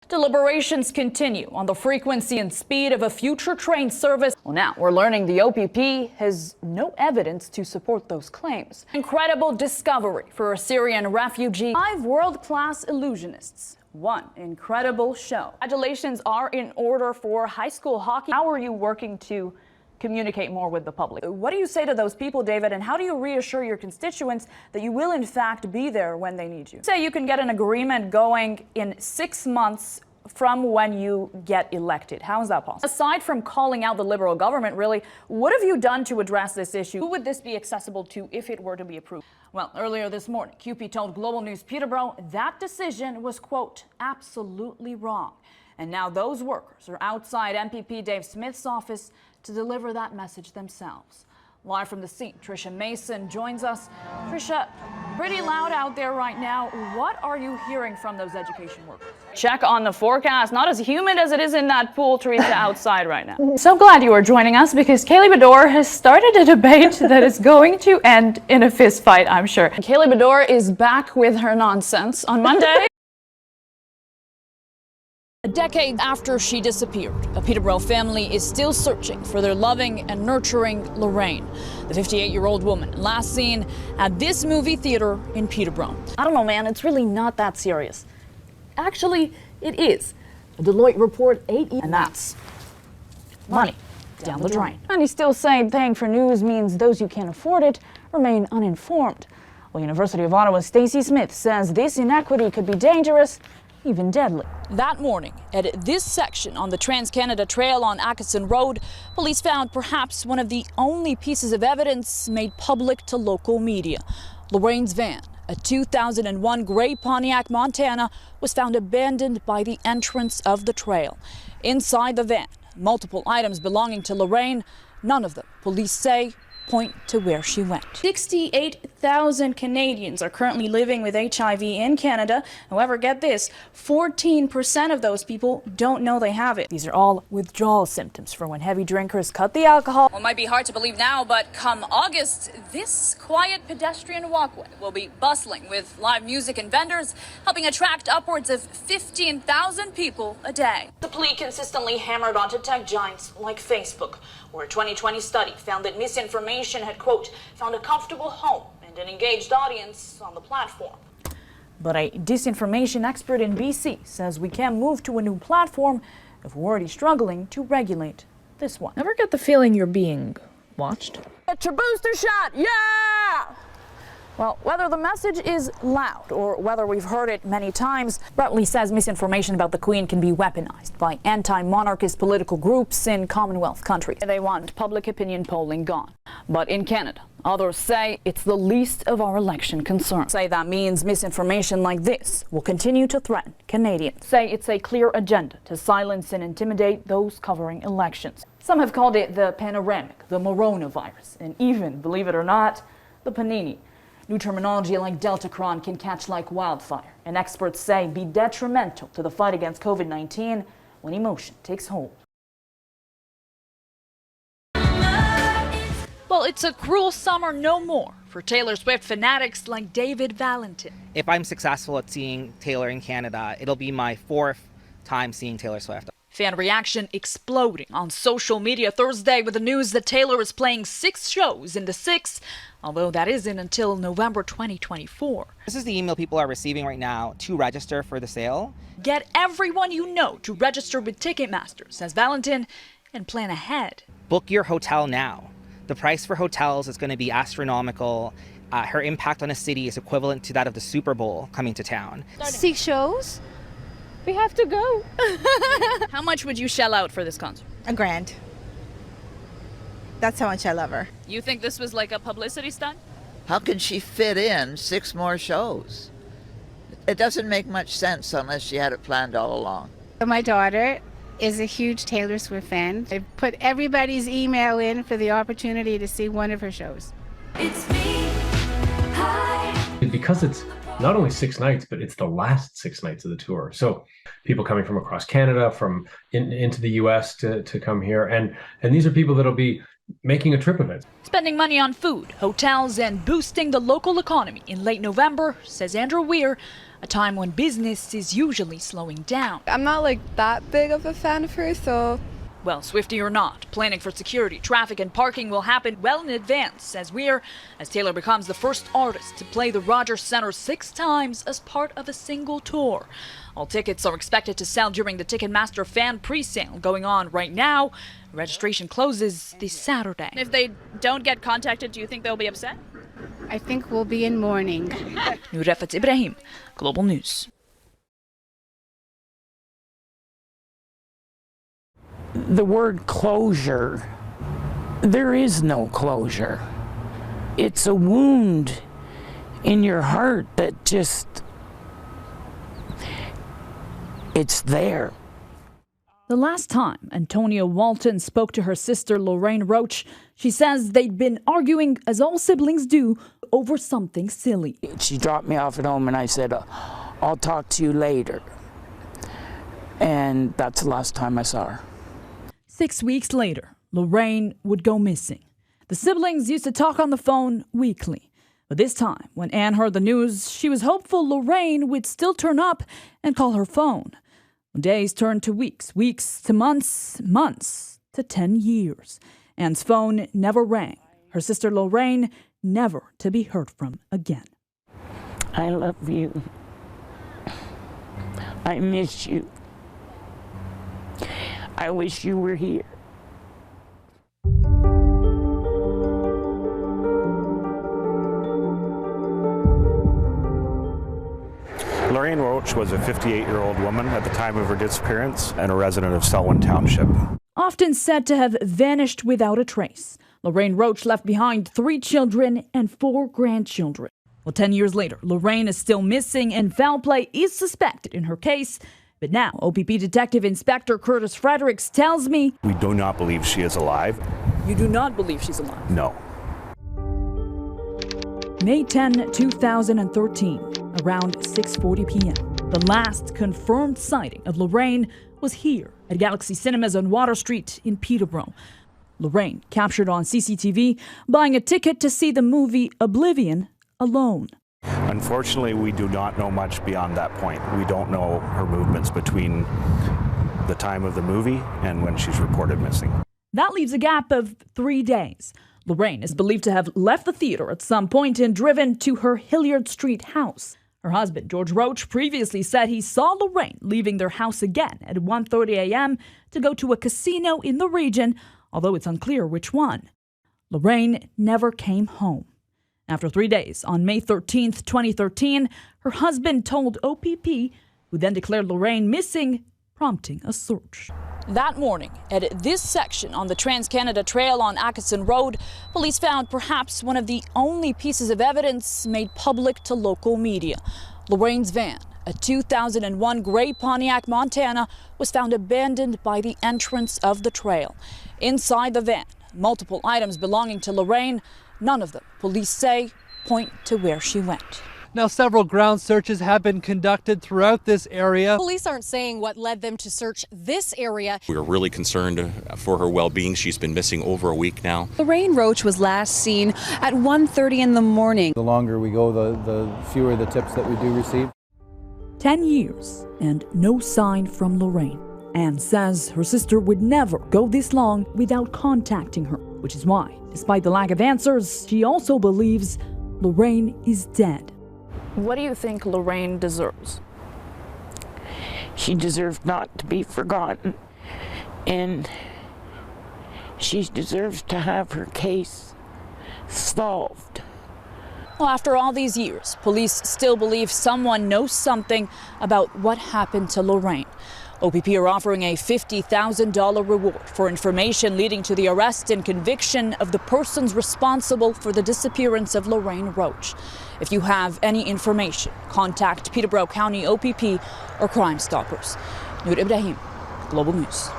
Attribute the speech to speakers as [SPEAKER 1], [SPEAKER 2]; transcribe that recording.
[SPEAKER 1] Deliberations continue on the frequency and speed of a future train service. Well, now we're learning the OPP has no evidence to support those claims. Incredible discovery for a Syrian refugee. 5 world-class illusionists. One incredible show. Congratulations are in order for high school hockey. How are you working to communicate more with the public? What do you say to those people, David, and how do you reassure your constituents that you will in fact be there when they need you? Say you can get an agreement going in 6 months from when you get elected. How is that possible? Aside from calling out the Liberal government, really, what have you done to address this issue? Who would this be accessible to if it were to be approved? Well, earlier this morning, QP told Global News Peterborough that decision was, quote, absolutely wrong. And now those workers are outside MPP Dave Smith's office to deliver that message themselves. Live from the scene, Tricia Mason joins us. Tricia, pretty loud out there right now. What are you hearing from those education workers? Check on the forecast. Not as humid as it is in that pool, Teresa, outside right now. So glad you are joining us because Kaylee Bador has started a debate that is going to end in a fist fight, I'm sure. Kaylee Bador is back with her nonsense on Monday. A decade after she disappeared, a Peterborough family is still searching for their loving and nurturing Lorraine, the 58-year-old woman last seen at this movie theater in Peterborough. I don't know, man, it's really not that serious. Actually, it is. A Deloitte report 8 years, and that's money down the drain. And he's still saying paying for news means those who can't afford it remain uninformed. Well, University of Ottawa's Stacey Smith says this inequity could be dangerous, even deadly. That morning, at this section on the Trans-Canada Trail on Atkinson Road, police found perhaps one of the only pieces of evidence made public to local media. Lorraine's van, a 2001 gray Pontiac Montana, was found abandoned by the entrance of the trail. Inside the van, multiple items belonging to Lorraine, none of them, police say, point to where she went. 68,000 Canadians are currently living with HIV in Canada. However, get this, 14% of those people don't know they have it. These are all withdrawal symptoms for when heavy drinkers cut the alcohol. Well, it might be hard to believe now, but come August, this quiet pedestrian walkway will be bustling with live music and vendors, helping attract upwards of 15,000 people a day. The plea consistently hammered onto tech giants like Facebook, where a 2020 study found that misinformation had, quote, found a comfortable home and an engaged audience on the platform. But a disinformation expert in BC says we can't move to a new platform if we're already struggling to regulate this one.
[SPEAKER 2] Ever get the feeling you're being watched?
[SPEAKER 1] Get your booster shot, yeah! Well, whether the message is loud or whether we've heard it many times, Bradley says misinformation about the Queen can be weaponized by anti-monarchist political groups in Commonwealth countries. They want public opinion polling gone. But in Canada, others say it's the least of our election concerns. Say that means misinformation like this will continue to threaten Canadians. Say it's a clear agenda to silence and intimidate those covering elections. Some have called it the panoramic, the coronavirus, and even, believe it or not, the panini. New terminology like Deltacron can catch like wildfire, and experts say be detrimental to the fight against COVID-19 when emotion takes hold. Well, it's a cruel summer no more for Taylor Swift fanatics like David Valentin.
[SPEAKER 3] If I'm successful at seeing Taylor in Canada, it'll be my 4th time seeing Taylor Swift.
[SPEAKER 1] Fan reaction exploding on social media Thursday with the news that Taylor is playing 6 shows in the 6th, although that isn't until November 2024.
[SPEAKER 3] This is the email people are receiving right now to register for the sale.
[SPEAKER 1] Get everyone you know to register with Ticketmaster, says Valentin, and plan ahead.
[SPEAKER 3] Book your hotel now. The price for hotels is going to be astronomical. Her impact on a city is equivalent to that of the Super Bowl coming to town.
[SPEAKER 2] 6 shows? We have to go.
[SPEAKER 1] How much would you shell out for this concert?
[SPEAKER 4] $1,000. That's how much I love her.
[SPEAKER 1] You think this was like a publicity stunt?
[SPEAKER 5] How can she fit in 6 more shows? It doesn't make much sense unless she had it planned all along.
[SPEAKER 6] My daughter is a huge Taylor Swift fan. I put everybody's email in for the opportunity to see one of her shows.
[SPEAKER 7] It's me. Hi.
[SPEAKER 8] Because it's not only 6 nights, but it's the last 6 nights of the tour. So people coming from across Canada, from into the US to come here. And these are people that'll be making a trip of it.
[SPEAKER 1] Spending money on food, hotels, and boosting the local economy in late November, says Andrew Weir, a time when business is usually slowing down.
[SPEAKER 4] I'm not like that big of a fan of her, so...
[SPEAKER 1] Well, Swiftie or not, planning for security, traffic, and parking will happen well in advance, says Weir, as Taylor becomes the first artist to play the Rogers Center 6 times as part of a single tour. All tickets are expected to sell during the Ticketmaster fan pre-sale going on right now. Registration closes this Saturday. If they don't get contacted, do you think they'll be upset?
[SPEAKER 6] I think we'll be in mourning.
[SPEAKER 1] Noor, Ibrahim, Global News.
[SPEAKER 9] The word closure, there is no closure. It's a wound in your heart that just, it's there.
[SPEAKER 1] The last time Antonia Walton spoke to her sister Lorraine Roach, she says they'd been arguing, as all siblings do, over something silly.
[SPEAKER 9] She dropped me off at home and I said, I'll talk to you later. And that's the last time I saw her.
[SPEAKER 1] 6 weeks later, Lorraine would go missing. The siblings used to talk on the phone weekly. But this time, when Anne heard the news, she was hopeful Lorraine would still turn up and call her phone. Days turned to weeks, weeks to months, months to 10 years. Anne's phone never rang. Her sister Lorraine never to be heard from again.
[SPEAKER 9] I love you. I miss you. I wish you were here.
[SPEAKER 10] Lorraine Roach was a 58-year-old woman at the time of her disappearance and a resident of Selwyn Township.
[SPEAKER 1] Often said to have vanished without a trace, Lorraine Roach left behind 3 children and 4 grandchildren. Well, 10 years later, Lorraine is still missing and foul play is suspected in her case. But now, OPP Detective Inspector Curtis Fredericks tells me...
[SPEAKER 10] We do not believe she is alive.
[SPEAKER 1] You do not believe she's alive?
[SPEAKER 10] No.
[SPEAKER 1] May 10, 2013, around 6:40 p.m. The last confirmed sighting of Lorraine was here at Galaxy Cinemas on Water Street in Peterborough. Lorraine captured on CCTV buying a ticket to see the movie Oblivion alone.
[SPEAKER 10] Unfortunately, we do not know much beyond that point. We don't know her movements between the time of the movie and when she's reported missing.
[SPEAKER 1] That leaves a gap of 3 days. Lorraine is believed to have left the theater at some point and driven to her Hilliard Street house. Her husband, George Roach, previously said he saw Lorraine leaving their house again at 1:30 a.m. to go to a casino in the region, although it's unclear which one. Lorraine never came home. After 3 days, on May 13th, 2013, her husband told OPP, who then declared Lorraine missing, prompting a search. That morning, at this section on the Trans-Canada Trail on Atkinson Road, police found perhaps one of the only pieces of evidence made public to local media. Lorraine's van, a 2001 gray Pontiac Montana, was found abandoned by the entrance of the trail. Inside the van, multiple items belonging to Lorraine. None of them, police say, point to where she went.
[SPEAKER 11] Now, several ground searches have been conducted throughout this area.
[SPEAKER 12] Police aren't saying what led them to search this area.
[SPEAKER 13] We're really concerned for her well-being. She's been missing over a week now.
[SPEAKER 12] Lorraine Roach was last seen at 1:30 in the morning.
[SPEAKER 14] The longer we go, the fewer the tips that we do receive.
[SPEAKER 1] 10 years and no sign from Lorraine. Anne says her sister would never go this long without contacting her, which is why, despite the lack of answers, she also believes Lorraine is dead. What do you think Lorraine deserves?
[SPEAKER 9] She deserves not to be forgotten, and she deserves to have her case solved.
[SPEAKER 1] Well, after all these years, police still believe someone knows something about what happened to Lorraine. OPP are offering a $50,000 reward for information leading to the arrest and conviction of the persons responsible for the disappearance of Lorraine Roach. If you have any information, contact Peterborough County OPP or Crime Stoppers. Noor, Ibrahim, Global News.